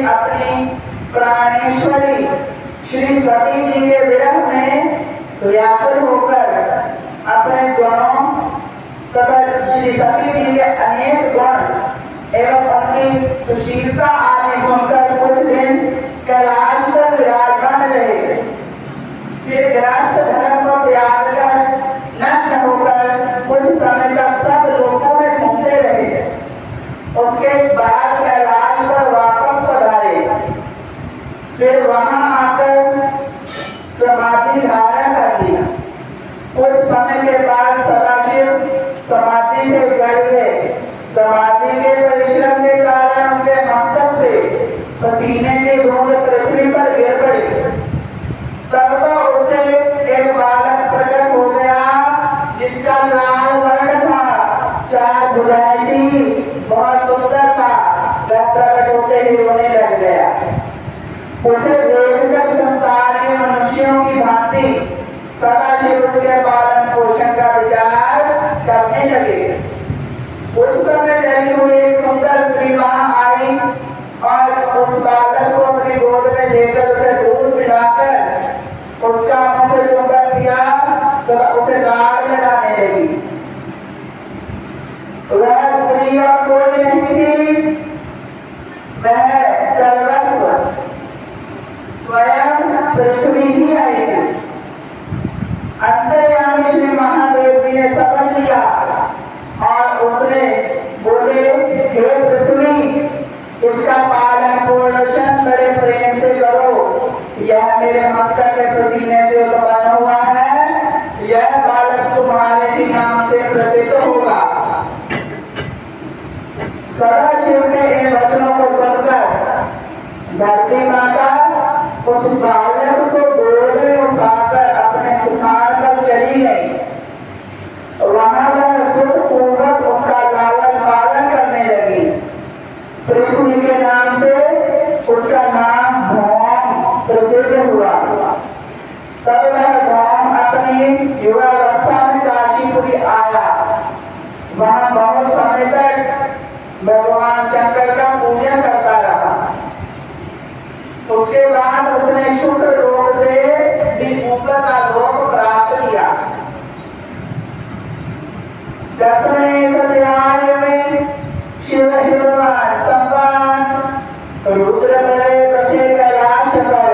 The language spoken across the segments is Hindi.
अपनी प्राणेश्वरी श्री सती जी के विरह में व्याकुल होकर अपने गुणों तथा श्री सती जी के अनेक गुण एवं उनकी सुशीलता आदि सुनकर कुछ दिन कैलाश पर विराजमान रहे। फिर गृहस्थ धर्म को त्याग कर नग्न होकर कुछ समय तक सब लोगों में घूमते रहे। उसके बाद कैलाश पर वापस पधारे। फिर वहां आकर समाधि धारण कर लिया। कुछ समय के बाद सदाशिव समाधि से जल गए। समाधि के परिश्रम के कारण उनके मस्तक से पसीने की बूंद पृथ्वी पर गिर पड़ी। तब तो उससे एक बालक प्रकट हो गया जिसका लाल वर्ण था, चार भुजाएं थी, बहुत सुंदर था। वह प्रकट होते ही रोने लग गया। उसे देखकर संसारी मनुष्यों की भांति सदाशिव उसके पालन पोषण का विचार करने लगे। उस समय डरी हुई एक सुंदर स्त्री वहां आई और उस बालक को अपनी गोद में लेकर उसे दूध पिलाकर उसका मुख चुंबन किया तथा उसे लाड़ लगाने लगी। वह स्त्री और कोई नहीं थी, वह सर्वस्व स्वयं पृथ्वी ही आई थी। अंतर्यामी श्री महादेव जी ने समझ लिया और उसने बोले, हे पृथ्वी, इसका पालन पोषण बड़े प्रेम से करो। यह मेरे मस्तक के पसीने से उत्पन्न हुआ है। यह बालक तुम्हारे ही नाम से प्रसिद्ध होगा। सदाशिव के इन वचनों को सुनकर धरती माता उस बालक को गोद में उठाकर अपने स्थान पर चली गई। वहां वह सुखपूर्वक उसका लालन पालन करने लगी। पृथ्वी के नाम से उसका नाम भौम प्रसिद्ध हुआ। तब वह भौम अपनी युवावस्था में काशीपुरी आया। वहां बहुत समय तक भगवान शंकर का पूजन करता रहा। उसके बाद उसने शुक्र लोक से भी ऊपर का लोक प्राप्त किया। 10वें अध्याय में शिव हिमवान संवाद रुद्र बले बसे कैलाश पर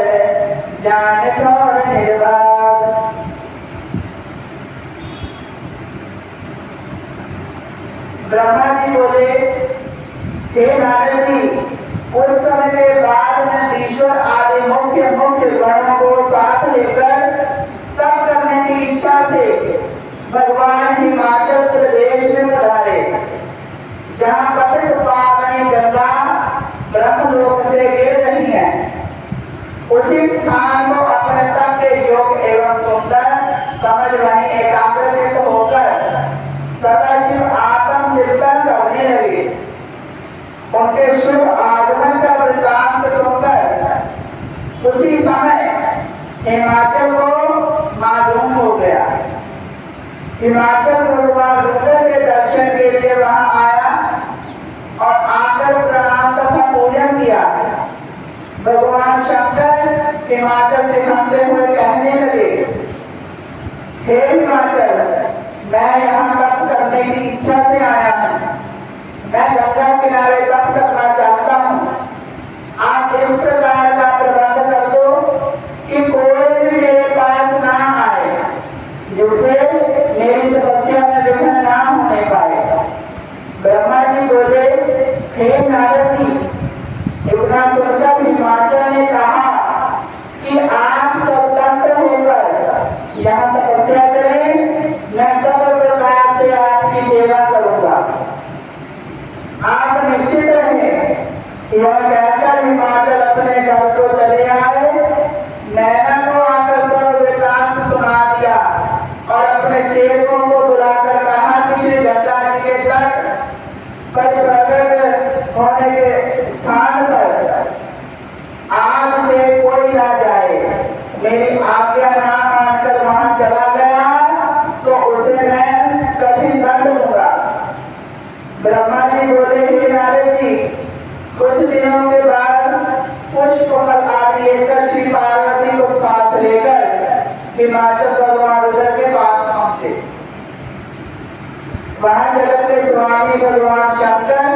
जान ठोर निर्वाद। ब्रह्मा जी बोले, हे नारद जी, उस समय के बाद नंदीश्वर आदि मुख्य गणों को साथ लेकर तप करने की इच्छा से भगवान हिमाचल प्रदेश में पधारे, जहाँ पतित पावनी गंगा ब्रह्मलोक से गिर रही है। उसी स्थान को अपने तप के योग एवं सुंदर समझ वहीं एकाग्रचित्त होकर सदाशिव आत्म चिंतन करने लगे। उनके शुभ आगमन का वृत्तांत सुनकर उसी समय हिमाचल को मालूम हो गया। हिमाचल भगवान रुद्र के दर्शन के लिए वहां आया और आकर प्रणाम तथा पूजन किया। भगवान शंकर हिमाचल से हंसते हुए कहने लगे, हे हिमाचल, मैं यहाँ तप करने की इच्छा से आया हूँ। मैं गंगा किनारे तप करना चाहता हूँ। आप इस प्रकार का प्रबंध कर दो कि कोई भी मेरे पास ना आए, जिससे मेरी तपस्या में विघ्न ना होने पाए। ब्रह्मा जी बोले, हे नारद जी, इतना सुनकर हिमाचल ने कहा कि आप स्वतंत्र होकर यहाँ तपस्या करें, मैं सब प्रकार से आपकी सेवा करूंगा। आप निश्चित रहें। यह कहकर हिमाचल अपने घर को चले आए। मैना को आकर सब वृत्तांत सुना दिया और अपने सेवकों को बुलाकर कहा कि श्री गंगा जी के तट पर प्रकट होने के स्थान पर आज से कोई ना जाए। मेरी आज्ञा ना मानकर वहां चला गया तो उसे मैं कठिन दंड दूंगा। ब्रह्मा जी बोले, हे नारद जी, कुछ दिनों के बाद पुष्प फल आदि लेकर श्री पार्वती को साथ लेकर हिमाचल भगवान उधर के पास पहुंचे। वहां जगत के स्वामी भगवान शंकर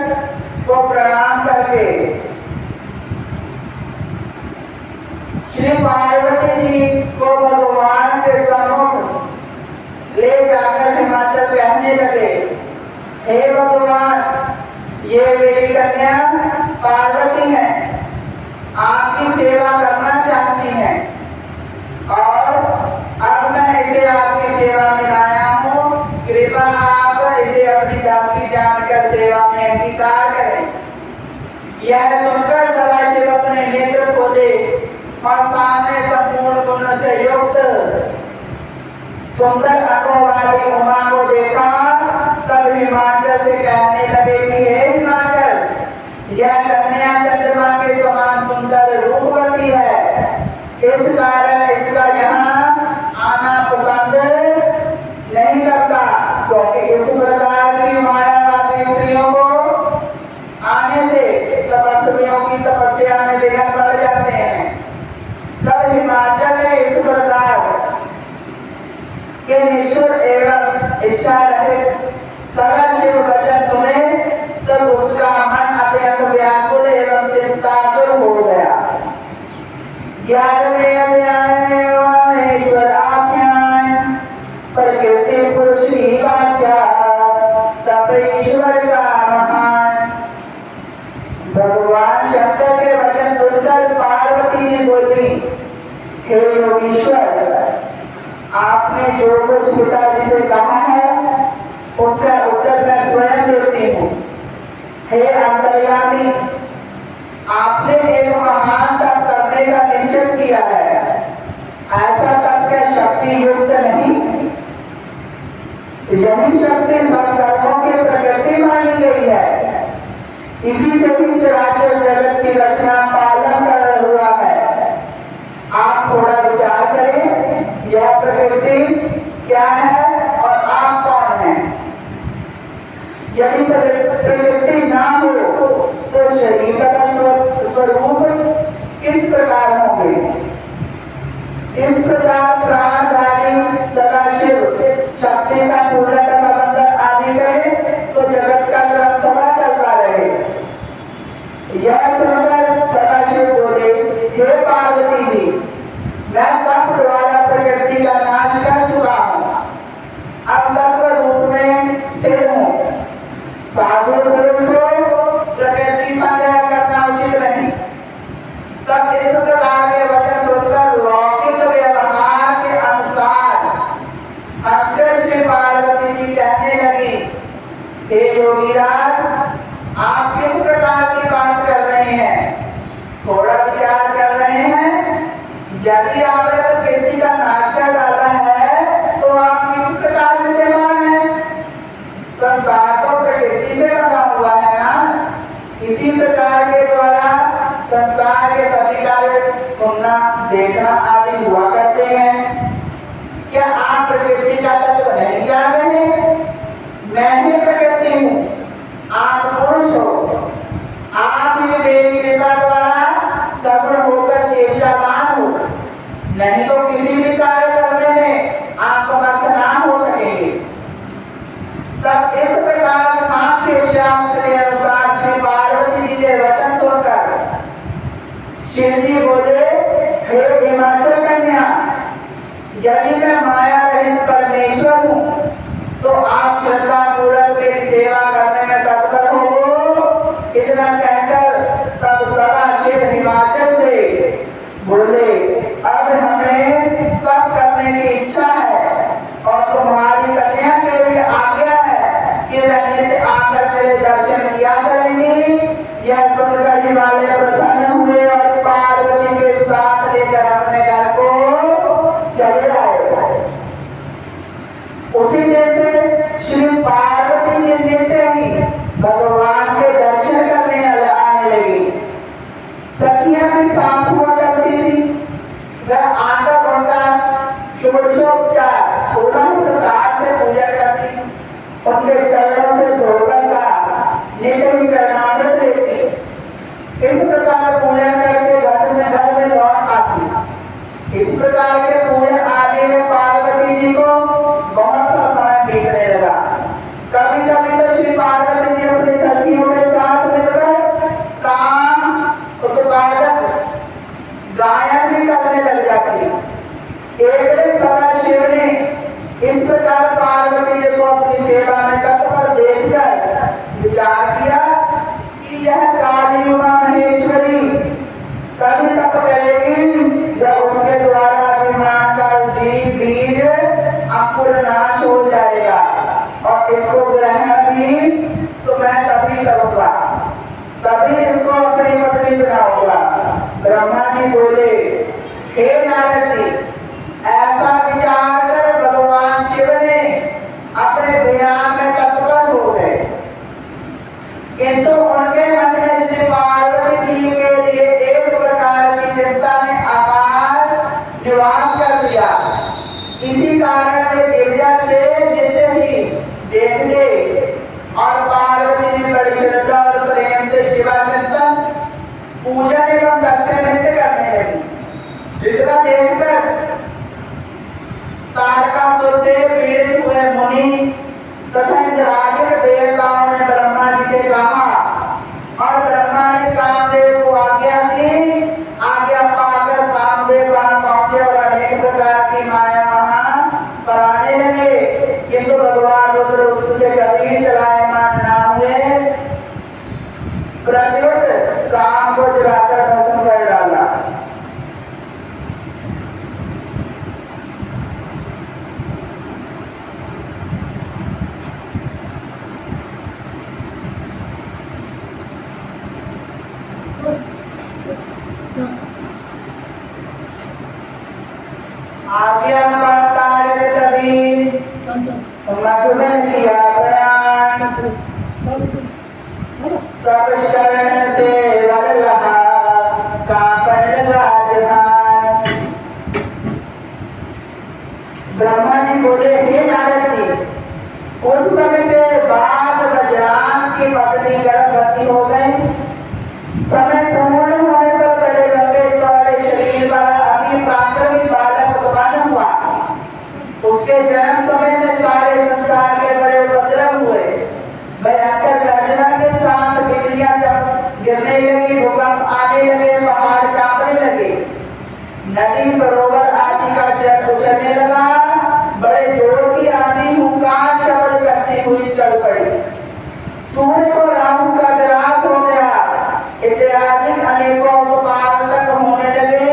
को प्रणाम करके श्री पार्वती जी को भगवान के सम्मुख ले जाकर हिमाचल कहने लगे, हे भगवान, ये मेरी कन्या पार्वती है, आपकी सेवा करना चाहती है और अब मैं इसे आपकी सेवा में लाया हूँ। कृपा आप इसे अपनी दासी जानकर सेवा में अंगीकार करें। यह सुनकर सदाशिव अपने नेत्र खोले और सामने संपूर्ण गुण से युक्त सुंदर अंगों वाली उमा को देखा। तब हिमाचल से कहने लगे कि हे हिमाचल, यह कन्या चंद्रमा के समान सुंदर रूपवती है, इस कारण इसका यहाँ आना पसंद नहीं करता, क्योंकि इस प्रकार की मायावादी स्त्रियों को आने से तपस्वियों की तपस्या में विघ्न पड़ जाते हैं। तब हिमाचल ने इस प्रकार के निष्ठुर एवं इच्छा रहित सदाशिव वचन सुने, तब उसका मन अत्यंत व्याकुल एवं चिंतातुर हो गया। 11वें अध्याय में ईश्वर आज्ञान प्रकृति पुरुष की व्याख्या, तब ईश्वर का महान। भगवान शंकर के वचन सुनकर पार्वती जी बोली, हे योगीश्वर, आपने जो कुछ पिताजी से कहा है उसका उत्तर मैं स्वयं देती हूँ। हे अंतर्यामी, आपने एक महान तप करने का निश्चय किया है। ऐसा तप क्या शक्ति युक्त नहीं? यही शक्ति सब कर्मों की प्रकृति मानी गई है। इसी से भी चराचर जगत की रचना पालन कर हुआ है। आप थोड़ा विचार करें, यह प्रकृति क्या है और आप कौन हैं? यदि प्रकृति ना हो तो शरीर का स्वरूप किस प्रकार होंगे? इस प्रकार प्राणधारी सदाशिव शक्ति का पूजन तथा बंधन आदि करे तो जगत का क्रम सदा चलता रहे। यह सुनकर सदाशिव बोले, हे पार्वती जी, मैं तप द्वारा प्रकृति का नाश कर चुका हूँ, अब तत्व रूप में स्थिर हूँ। साधु पुरुष को प्रकृति संग्रह करना उचित नहीं। तब इस प्रकार के वचन सुनकर लौकिक व्यवहार के अनुसार हंसकर श्री पार्वती जी कहने लगी, हे योगीराज, आप किस प्रकार की बात कर रहे हैं? थोड़ा विचार कर रहे हैं? यदि आपने प्रकृति का नाश कर डाला है तो आप किस प्रकार विद्यमान हैं? संसार तो प्रकृति से बना हुआ है ना। इसी प्रकार के द्वारा संसार के सभी कार्य सुनना, देखना आदि हुआ करते हैं। क्या आप प्रकृति का तत्व नहीं जान रहे? मैं ही प्रकृति हूँ, आप पुरुष हो। आप ही मेरी कृपा द्वारा सफल होकर चेष्टावान हो, नहीं तो किसी भी कार्य करने में आप समर्थ ना हो सकेंगे। तब इस प्रकार सांख्य शास्त्र के अनुसार श्री पार्वती जी के वचन सुनकर शिव जी बोले, हे हिमाचल कन्या, यदि मैं माया रहित परमेश्वर हूँ तो आप श्रद्धा पूर्वक मेरी सेवा करने में तत्पर हो। इतना कहकर तब सदाशिव हिमाचल से बोले, अब हमें तप करने की इच्छा है और तुम्हारी कन्या के लिए आज्ञा है कि वह नित्य आकर मेरे दर्शन किया करेंगी। यह सुनकर हिमालय प्रसन्न हुए और पार्वती के साथ लेकर अपने घर को चले आए। उसी जैसे श्री पार्वती जी नित्य ही भगवान के दर्शन करने आने लगी। सखियां भी साथ हुआ करती थी। वह आकर उनका षोडशोपचार 16 प्रकार से पूजा करती, उनके चरणों से धोकर का नित्य ही चरणामृत लेती। इस प्रकार पूजन करके घर प्रकार के पूजन आदि में पार्वती जी को बहुत सा समय बीतने लगा। कभी कभी तो श्री पार्वती जी अपनी सखियों के साथ मिलकर काम उत्पादन गायन भी करने लग जाती। एक दिन सदा शिव ने इस प्रकार पार्वती जी को अपनी सेवा में तत्पर देखकर विचार किया कि यह काली उमा महेश्वरी तभी तक करेगी जब उसके द्वारा अभिमान का बीज अंकुर नाश हो जाएगा, और इसको ग्रहण भी तो मैं तभी करूंगा, तभी इसको अपनी पत्नी बनाऊंगा। ब्रह्मा जी बोले, हे नारद जी, ऐसा विचार कर भगवान शिव ने अपने ध्यान में तत्पर हो गए, किंतु उनके मन में श्री पार्वती जी के लिए एक प्रकार की चिंता ने आकार निवास कर लिया। इसी कारण वे गिरजा से जितने ही देखते और पार्वती जी बड़ी श्रद्धा और प्रेम से शिवा चिंतन पूजा एवं दर्शन नित्य करने लगी। जितना देखकर तारकासुर से पीड़ित हुए मुनि तथा इंद्रादिक देवताओं ने ब्रह्मा जी से कहा, और ब्रह्मा ने कामदेव को आज्ञा दी। आज्ञा पाकर कामदेव वहां पहुंचे और अनेक प्रकार की माया वहां पढ़ाने लगे, किंतु भगवान रुद्र उससे कभी चलायमान न हुए। प्रत्युत काम को जलाकर भस्म कर डाला। आज्ञा पाकर तभी मधुबन किया बयान, तब शरण से वर लहा कांपन लगा जहान। ब्रह्मा जी बोले, हे नारद जी, कुछ समय के बाद वज्रान की पत्नी गर्भवती हो गई। समय पूर्ण होने पर बड़े लंबे चौड़े शरीर वाला अति प्राकृतिक बालक उत्पन्न हुआ। उसके जन्म समय में सारे संसार के बड़े उपद्रव हुए। भयंकर गर्जना के साथ बिजलियां जब गिरने लगी, भूकंप आने लगे, पहाड़ कांपने लगे, नदी सरोवर आदि का जल उछलने लगा। बड़े जोर की आंधी हुंकार शब्द करती हुई चल पड़ी। सूर्य को राहु का ग्रास हो गया। इत्यादि अनेकों उत्पाद तक होने लगे।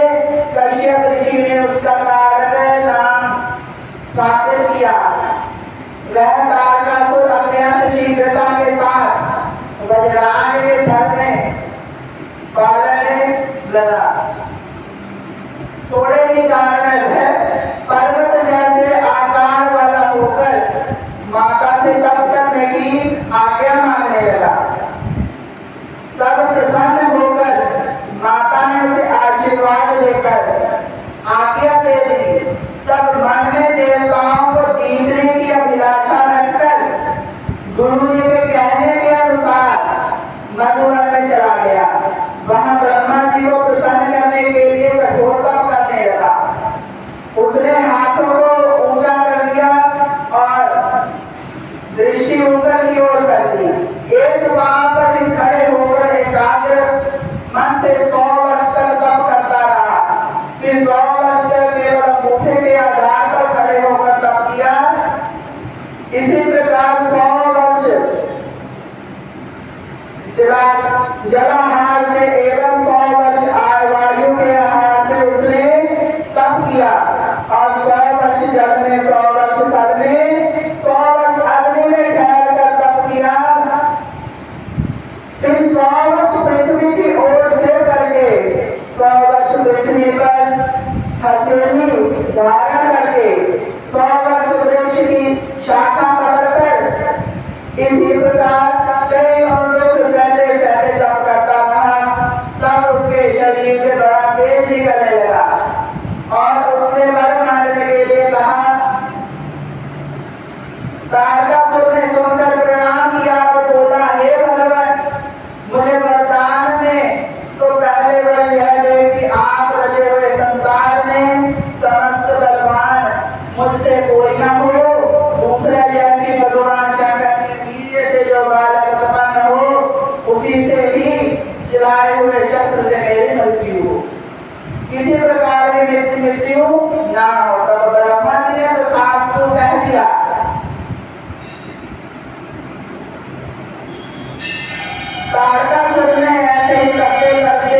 कश्यप ऋषि ने उसका कारण नाम स्थापित किया। वह तारकासुर अत्यंत शीघ्रता के साथ वज्रान के घर में पालने लगा। थोड़े ही काल में वह पर्वत जैसे आकार वाला होकर माता से तप करने की आज्ञा मांगने लगा। तब प्रसन्न होकर माता ने उसे आशीर्वाद देकर आज्ञा दे दी। तब मन में देवताओं को जीतने की अभिलाषा रखकर गुरु जी के कहने के अनुसार मधुवन में चला गया। वहां ब्रह्मा जी को प्रसन्न करने के लिए कठोर तप करने लगा। उसने हाथों को ऊंचा कर लिया और दृष्टि ऊपर की ओर कर दी। एक बार पर खड़े होकर एकाग्र मन से 100 वर्ष तक तप करता रहा। फिर 100 वर्ष तक केवल अंगूठे के आधार पर खड़े होकर तप किया। इसी प्रकार 100 वर्ष जलाहार से एवं 100 वर्ष वायु के आहार से उसने तप किया, और 100 वर्ष जल में, 100 वर्ष तल में, 100 वर्ष अग्नि में ठहर कर तप किया। फिर 100 वर्ष पृथ्वी की ओर से करके 100 वर्ष पृथ्वी पर हथेली धारण करके 100 वर्ष वृक्ष की शाखा पकड़कर इसी प्रकार कई और सहते सहते तप करता हुए शस्त्र से मेरी मृत्यु हो, किसी प्रकार की मृत्यु ना हो। तब ब्रह्मा जी ने तथास्तु कह दिया। तारकासुर ने ऐसे ही करते करते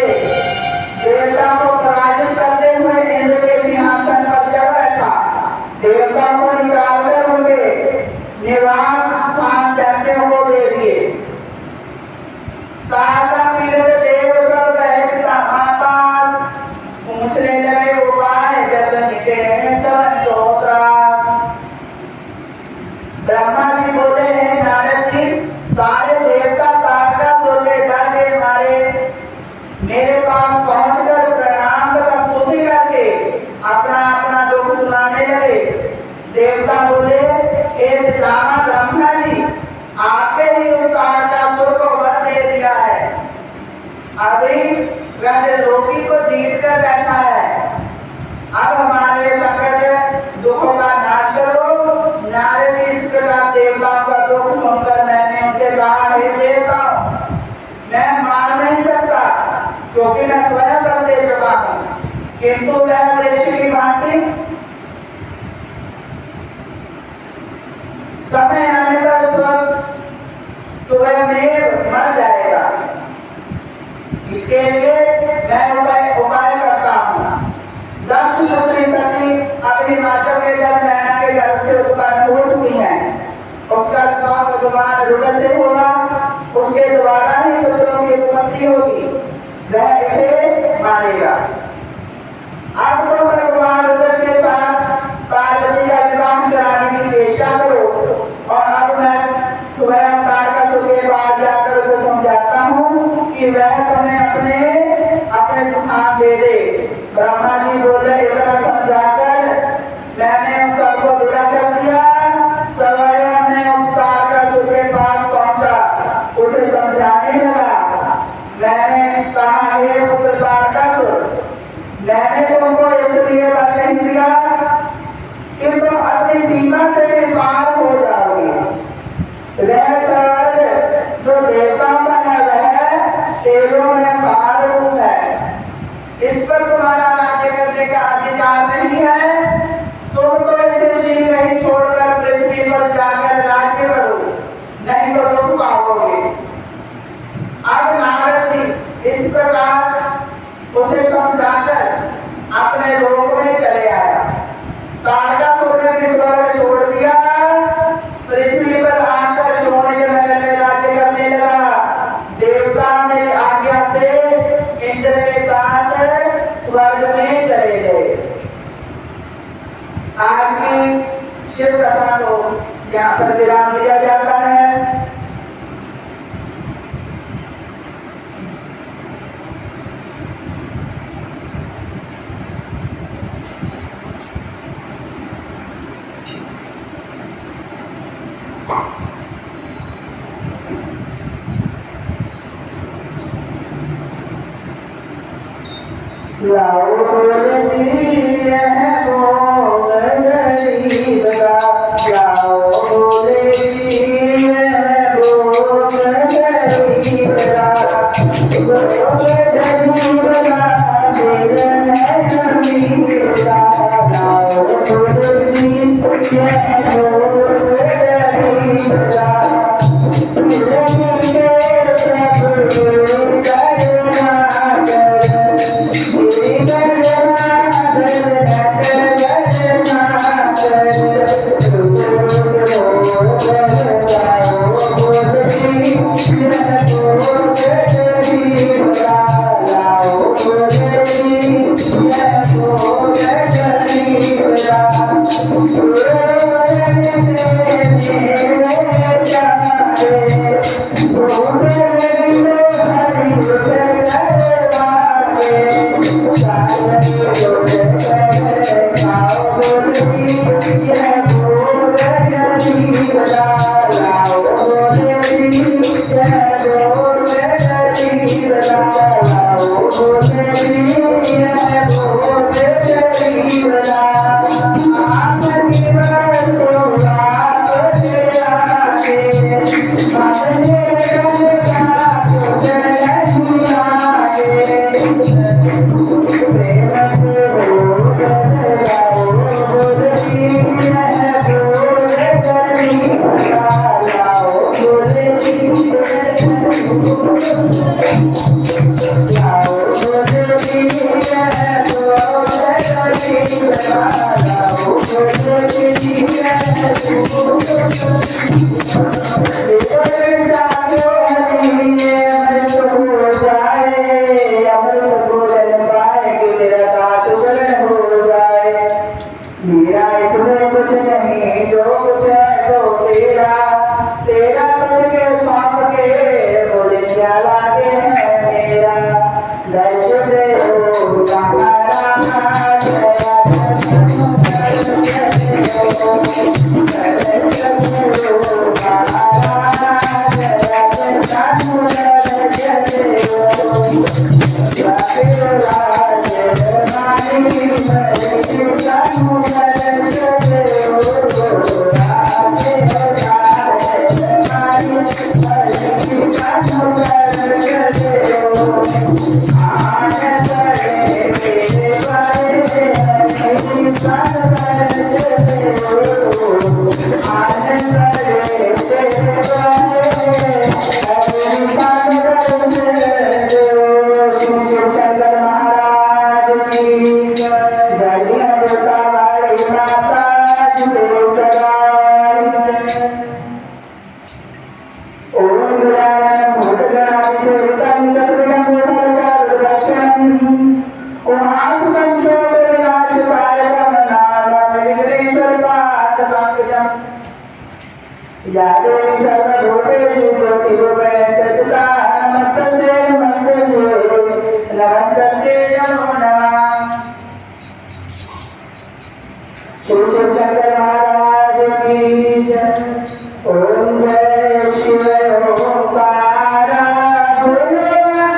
देवता को पराजित करते हुए इंद्र के सिंहासन पर चढ़ बैठा। देवताओं को निकालकर उनके निवास स्थान दैत्यों को दे दिए। तारका पीड़ित देव सब रहे पिता मातास, पूछने लगे उपाय जैसे निके सब तो त्रास। ब्रह्मा जी बोले, हैं नारद जी, सारे देवता तारकासुर के डर के मारे मेरे पास पहुंचकर प्रणाम तथा स्तुति करके अपना अपना दुख सुनाने लगे। देवता बोले, हे पितामह ब्रह्मा जी, आपने ही उस तारकासुर को वर दे दिया है। अभी वह त्रिलोकी को जीत कर बैठा है। अब हमारे संकट दुखों का नाश करो। नारद इस प्रकार देवताओं का दुख सुनकर मैंने उनसे कहा, हे देवताओं, मैं मान नहीं सकता क्योंकि मैं स्वयं कर दे चुका हूँ, किंतु वह वृक्ष की भांति समय आने पर सुबह में मर जाएगा। इसके लिए मैं उपाय करता हूँ। दक्ष पुत्री सती अब हिमाचल के जल मैना के गर्भ से उत्पन्न हो चुकी है। उसका भगवान रुद्र से होगा, उसके द्वारा ही पुत्रों की उत्पत्ति होगी, वह इसे मारेगा। अब तो भगवान रुद्र के साथ पार्वती का विवाह कराने की चेष्टा करो। और अब मैं स्वयं तारकासुर के पास जाकर उसे समझाता हूँ कि वह तुम्हें अपने स्थान दे दे। ब्रह्मा जी बोले, इतना समझाकर मैंने उन सबको विदा कर दिया। स्वयं मैं उस तारकासुर के पास पहुंचा, उसे समझाने लगा। मैंने कहा, हे पुत्र तारकासुर, मैंने तुमको इसलिए वर नहीं दिया कि तुम अपनी सीमा से भी पार हो जाओगे। वह स्वर्ग जो देवताओं का है वह तेजों में सार रूप है, इस पर तुम्हारा राज्य करने का अधिकार नहीं है। तुम तो इसे शीघ्र ही छोड़कर पृथ्वी पर जाकर राज्य करो, नहीं तो दुख पाओगे। अब नारद जी इस प्रकार उसे समझाकर अपने लोक में चले आया। तारकासुर ने स्वर्ग छोड़ दिया, पृथ्वी पर आकर शोणित नगर में राज्य करने लगा। देवता मेरी आज्ञा से इंद्र के साथ स्वर्ग में चले गए। आज की शिव कथा को यहाँ पर विराम दिया जाता है। लाओ बोले यह भोग गरीब का, लाओ बोले यह भोग गरीब का, भोग गरीब का दिल है अमीर का। लाओ बोले यह भोग गरीब का, भोजन पाए कि तेरा दास शरण हो जाए। मेरा इसमें कुछ नहीं, जो कुछ है तो तेरा, तेरा तुझके सौंप के मुझे क्या लागे है मेरा। दर्श दे हो रामा रामा जया शिवशंकर महाराज की जय। ओम जय शिव ओंकार बोले शिव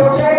Okay.